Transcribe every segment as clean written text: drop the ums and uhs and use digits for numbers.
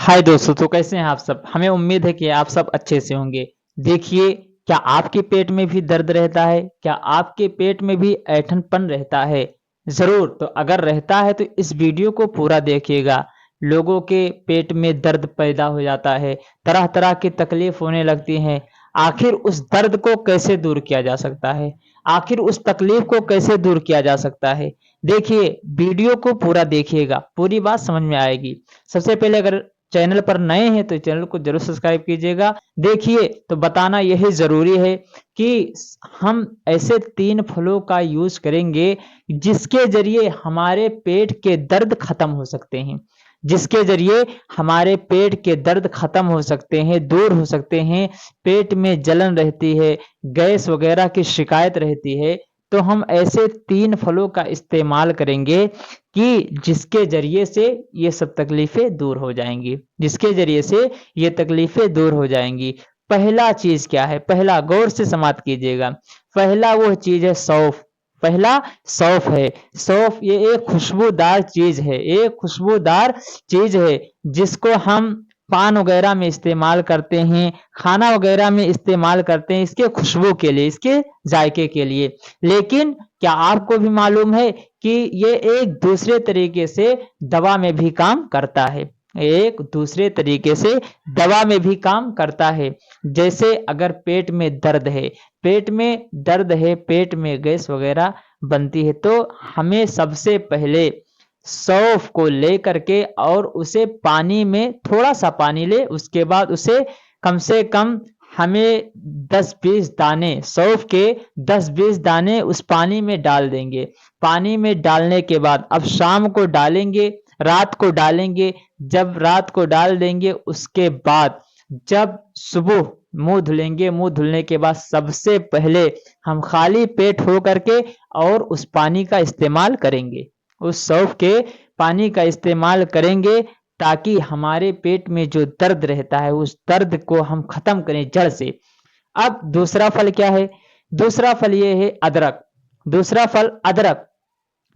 हाय दोस्तों, तो कैसे हैं आप सब। हमें उम्मीद है कि आप सब अच्छे से होंगे। देखिए, क्या आपके पेट में भी दर्द रहता है? क्या आपके पेट में भी ऐंठनपन रहता है? ज़रूर, तो अगर रहता है तो इस वीडियो को पूरा देखिएगा। लोगों के पेट में दर्द पैदा हो जाता है, तरह तरह की तकलीफ होने लगती हैं। आखिर उस दर्द को कैसे दूर किया जा सकता है? आखिर उस तकलीफ को कैसे दूर किया जा सकता है? देखिए, वीडियो को पूरा देखिएगा, पूरी बात समझ में आएगी। सबसे पहले, अगर चैनल पर नए हैं तो चैनल को जरूर सब्सक्राइब कीजिएगा। देखिए, तो बताना यही ज़रूरी है कि हम ऐसे 3 फलों का यूज़ करेंगे जिसके ज़रिए हमारे पेट के दर्द ख़त्म हो सकते हैं। जिसके ज़रिए हमारे पेट के दर्द ख़त्म हो सकते हैं, दूर हो सकते हैं। पेट में जलन रहती है, गैस वग़ैरह की शिकायत रहती है, तो हम ऐसे 3 फलों का इस्तेमाल करेंगे कि जिसके ज़रिए से ये सब तकलीफ़ें दूर हो जाएँगी, जिसके ज़रिए से ये तकलीफ़ें दूर हो जाएँगी। पहला चीज़ क्या है? पहला, गौर से समाप्त कीजिएगा। पहला वो चीज़ है सौंफ। पहला सौंफ है। सौंफ ये एक खुशबूदार चीज़ है, एक खुशबूदार चीज़ है जिसको हम पान वग़ैरह में इस्तेमाल करते हैं, खाना वग़ैरह में इस्तेमाल करते हैं इसके खुशबू के लिए, इसके जायके के लिए। लेकिन क्या आपको भी मालूम है कि ये एक दूसरे तरीके से दवा में भी काम करता है। एक दूसरे तरीके से दवा में भी काम करता है। जैसे अगर पेट में दर्द है, पेट में दर्द है, पेट में गैस वगैरह बनती है, तो हमें सबसे पहले सौंफ को लेकर के और उसे पानी में थोड़ा-सा पानी लें, उसके बाद उसे कम से कम हमें 10-20 दाने सौंफ के 10-20 दाने उस पानी में डाल देंगे। पानी में डालने के बाद अब शाम को डालेंगे, रात को डालेंगे। जब रात को डाल देंगे उसके बाद जब सुबह मुँह धुलेंगे, मुँह धुलने के बाद सबसे पहले हम खाली पेट हो करके और उस पानी का इस्तेमाल करेंगे। उस सौंफ के पानी का इस्तेमाल करेंगे ताकि हमारे पेट में जो दर्द रहता है उस दर्द को हम ख़त्म करें जड़ से। अब दूसरा फल क्या है? दूसरा फल ये है अदरक। दूसरा फल अदरक,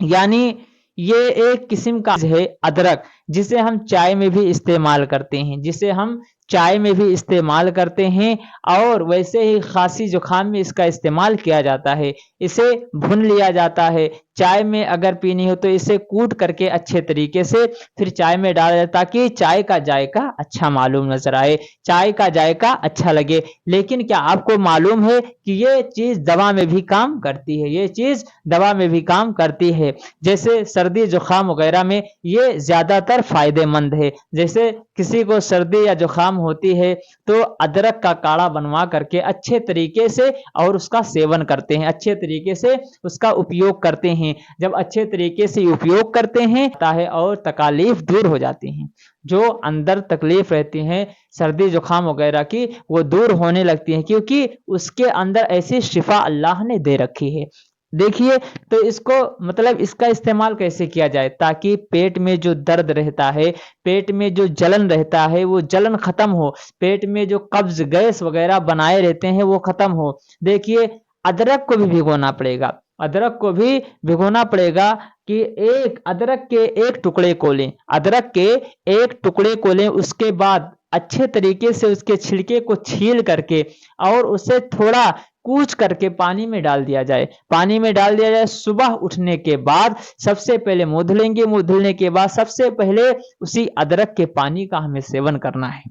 यानी ये एक किस्म का है अदरक, जिसे हम चाय में भी इस्तेमाल करते हैं, जिसे हम चाय में भी इस्तेमाल करते हैं और वैसे ही खांसी जुकाम में इसका इस्तेमाल किया जाता है। इसे भून लिया जाता है, चाय में अगर पीनी हो तो इसे कूट करके अच्छे तरीके से फिर चाय में डाला जाए ताकि चाय का जायका अच्छा मालूम नजर आए, चाय का जायका अच्छा लगे। लेकिन क्या आपको मालूम है कि ये चीज़ दवा में भी काम करती है? ये चीज़ दवा में भी काम करती है। जैसे सर्दी जुकाम वगैरह में ये ज़्यादातर फायदेमंद है। जैसे किसी को सर्दी या जुकाम होती है तो अदरक का काढ़ा बनवा करके अच्छे तरीके से और उसका सेवन करते हैं, अच्छे तरीके से उसका उपयोग करते हैं। जब अच्छे तरीके से उपयोग करते हैं और तकालीफ दूर हो जाती हैं। जो अंदर तकलीफ रहती हैं सर्दी जुकाम वगैरह की, वो दूर होने लगती हैं क्योंकि उसके अंदर ऐसी शिफा अल्लाह ने दे रखी है। देखिए, तो इसको मतलब इसका इस्तेमाल कैसे किया जाए ताकि पेट में जो दर्द रहता है, पेट में जो जलन रहता है वो जलन खत्म हो, पेट में जो कब्ज गैस वगैरह बनाए रहते हैं वो खत्म हो। देखिए, अदरक को भी भिगोना पड़ेगा, अदरक को भी भिगोना पड़ेगा कि एक अदरक के एक टुकड़े को लें, अदरक के एक टुकड़े को लें, उसके बाद अच्छे तरीके से उसके छिलके को छील करके और उसे थोड़ा कूच करके पानी में डाल दिया जाए, पानी में डाल दिया जाए। सुबह उठने के बाद सबसे पहले मुंह धुलेंगे, मुंह धुलने के बाद सबसे पहले उसी अदरक के पानी का हमें सेवन करना है,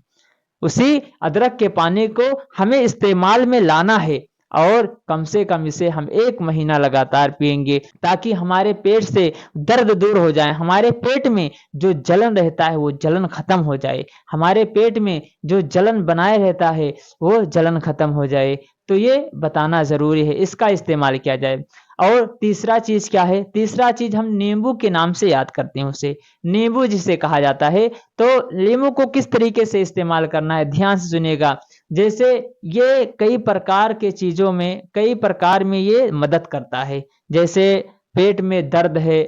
उसी अदरक के पानी को हमें इस्तेमाल में लाना है और कम से कम इसे हम 1 महीना लगातार पिएंगे ताकि हमारे पेट से दर्द दूर हो जाए, हमारे पेट में जो जलन रहता है वो जलन खत्म हो जाए, हमारे पेट में जो जलन बनाए रहता है वो जलन खत्म हो जाए। तो ये बताना ज़रूरी है, इसका इस्तेमाल किया जाए। और तीसरा चीज़ क्या है? तीसरा चीज़ हम नींबू के नाम से याद करते हैं उसे, नींबू जिसे कहा जाता है। तो नींबू को किस तरीके से इस्तेमाल करना है, ध्यान से सुनिएगा। जैसे ये कई प्रकार के चीज़ों में, कई प्रकार में ये मदद करता है। जैसे पेट में दर्द है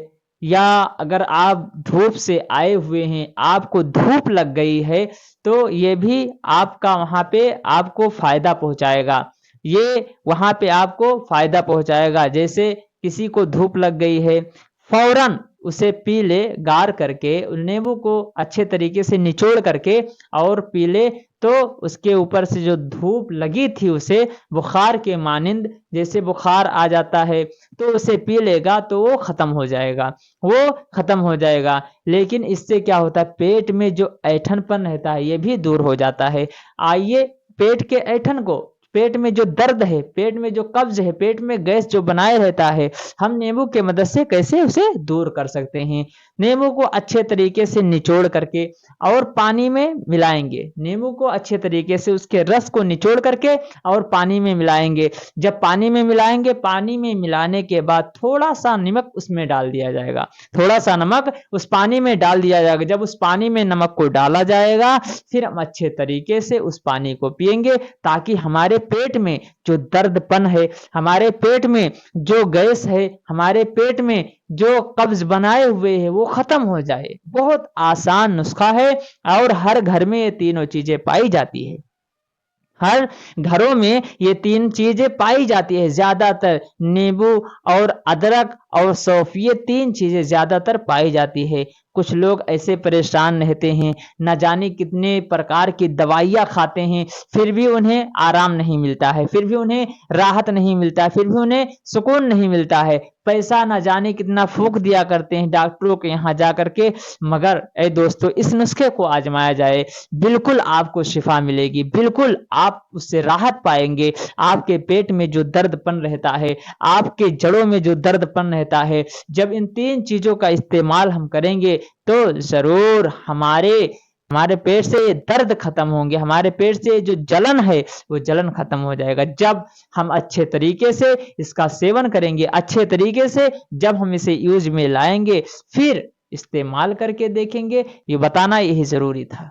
या अगर आप धूप से आए हुए हैं, आपको धूप लग गई है, तो ये भी आपका वहाँ पे आपको फ़ायदा पहुँचाएगा। ये वहाँ पे आपको फ़ायदा पहुँचाएगा। जैसे किसी को धूप लग गई है, फ़ौरन उसे पी ले, गार करके नींबू को अच्छे तरीके से निचोड़ करके और पी ले, तो उसके ऊपर से जो धूप लगी थी उसे बुखार के मानिंद, जैसे बुखार आ जाता है तो उसे पी लेगा तो वो खत्म हो जाएगा, वो खत्म हो जाएगा। लेकिन इससे क्या होता है, पेट में जो ऐंठनपन रहता है ये भी दूर हो जाता है। आइए पेट के ऐंठन को, पेट में जो दर्द है, पेट में जो कब्ज है, पेट में गैस जो बनाए रहता है, हम नींबू के मदद से कैसे उसे दूर कर सकते हैं। नींबू को अच्छे तरीके से निचोड़ करके और पानी में मिलाएंगे, नींबू को अच्छे तरीके से उसके रस को निचोड़ करके और पानी में मिलाएंगे। जब पानी में मिलाएंगे, पानी में मिलाने के बाद थोड़ा सा नमक उसमें डाल दिया जाएगा, थोड़ा सा नमक उस पानी में डाल दिया जाएगा। जब उस पानी में नमक को डाला जाएगा, फिर हम अच्छे तरीके से उस पानी को पिएंगे, ताकि हमारे पेट में जो दर्दपन है, हमारे पेट में जो गैस है, हमारे पेट में जो कब्ज बनाए हुए है वो खत्म हो जाए। बहुत आसान नुस्खा है और हर घर में ये तीनों चीजें पाई जाती है। हर घरों में ये तीन चीजें पाई जाती है, ज्यादातर नींबू और अदरक और सौंफ, ये तीन चीजें ज्यादातर पाई जाती है। कुछ लोग ऐसे परेशान रहते हैं, न जाने कितने प्रकार की दवाइयाँ खाते हैं, फिर भी उन्हें आराम नहीं मिलता है, फिर भी उन्हें राहत नहीं मिलता है, फिर भी उन्हें सुकून नहीं मिलता है। पैसा न जाने कितना फूंक दिया करते हैं डॉक्टरों के यहाँ जा करके। मगर ए दोस्तों, इस नुस्खे को आजमाया जाए, बिल्कुल आपको शिफा मिलेगी, बिल्कुल आप उससे राहत पाएंगे। आपके पेट में जो दर्दपन रहता है, आपके जड़ों में जो दर्दपन रहता है, जब इन तीन चीजों का इस्तेमाल हम करेंगे तो जरूर हमारे हमारे पेट से ये दर्द खत्म होंगे, हमारे पेट से जो जलन है वो जलन खत्म हो जाएगा। जब हम अच्छे तरीके से इसका सेवन करेंगे, अच्छे तरीके से जब हम इसे यूज में लाएंगे, फिर इस्तेमाल करके देखेंगे, ये बताना यही जरूरी था।